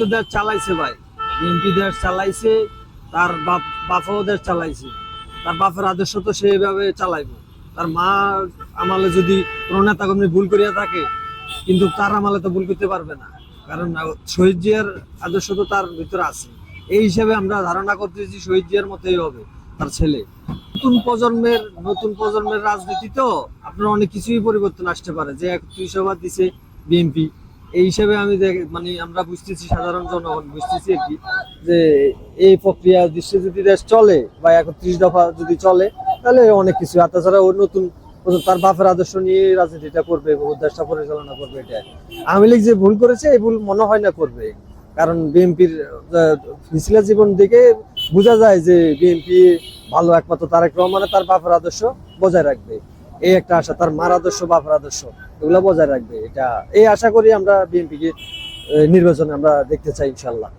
তো দেশ চালাইছে ভাই, বিএনপি দেশ চালাইছে, তার বাপও দেশ চালাইছে, তার বাপের আদর্শ তো সেইভাবে চালাইবো। তার মা আমলে যদি কোনো নেতা কর্মী ভুল করিয়া থাকে, কিন্তু তার আমলে তো ভুল করতে পারবে না, কারণ শহীদ জিয়ার আদর্শ তো তার ভিতরে আছে। এই হিসাবে আমরা ধারণা করতেছি শহীদ জিয়ার মতোই হবে তার ছেলে। নতুন প্রজন্মের রাজনীতি তো আপনার অনেক কিছুই পরিবর্তন আসতে পারে, যে 31 সভা দিছে বিএনপি। এই হিসাবে আমি মানে আমরা বুঝতেছি, সাধারণ জনগণ বুঝতেছি আর কি, যে এই প্রক্রিয়া দৃশ্যে যদি দেশ চলে বা 31 দফা যদি চলে, তাহলে অনেক কিছু। আর তাছাড়া ওর নতুন তার বাপের আদর্শ নিয়ে রাজনীতিটা করবে, দেশটা পরিচালনা করবে। এটা আওয়ামী লীগ যে ভুল করেছে, এই ভুল মনে হয় না করবে, কারণ বিএনপির পিছলা জীবন দেখে বোঝা যায় যে বিএনপি ভালো, একমাত্র তারেক রহমানের তার বাপের আদর্শ বজায় রাখবে। এই একটা আশা, তার মার আদর্শ বাপের আদর্শ এগুলো বজায় রাখবে। এটা এই আশা করি আমরা বিএনপিকে নির্বাচনে আমরা দেখতে চাই ইনশাল্লাহ।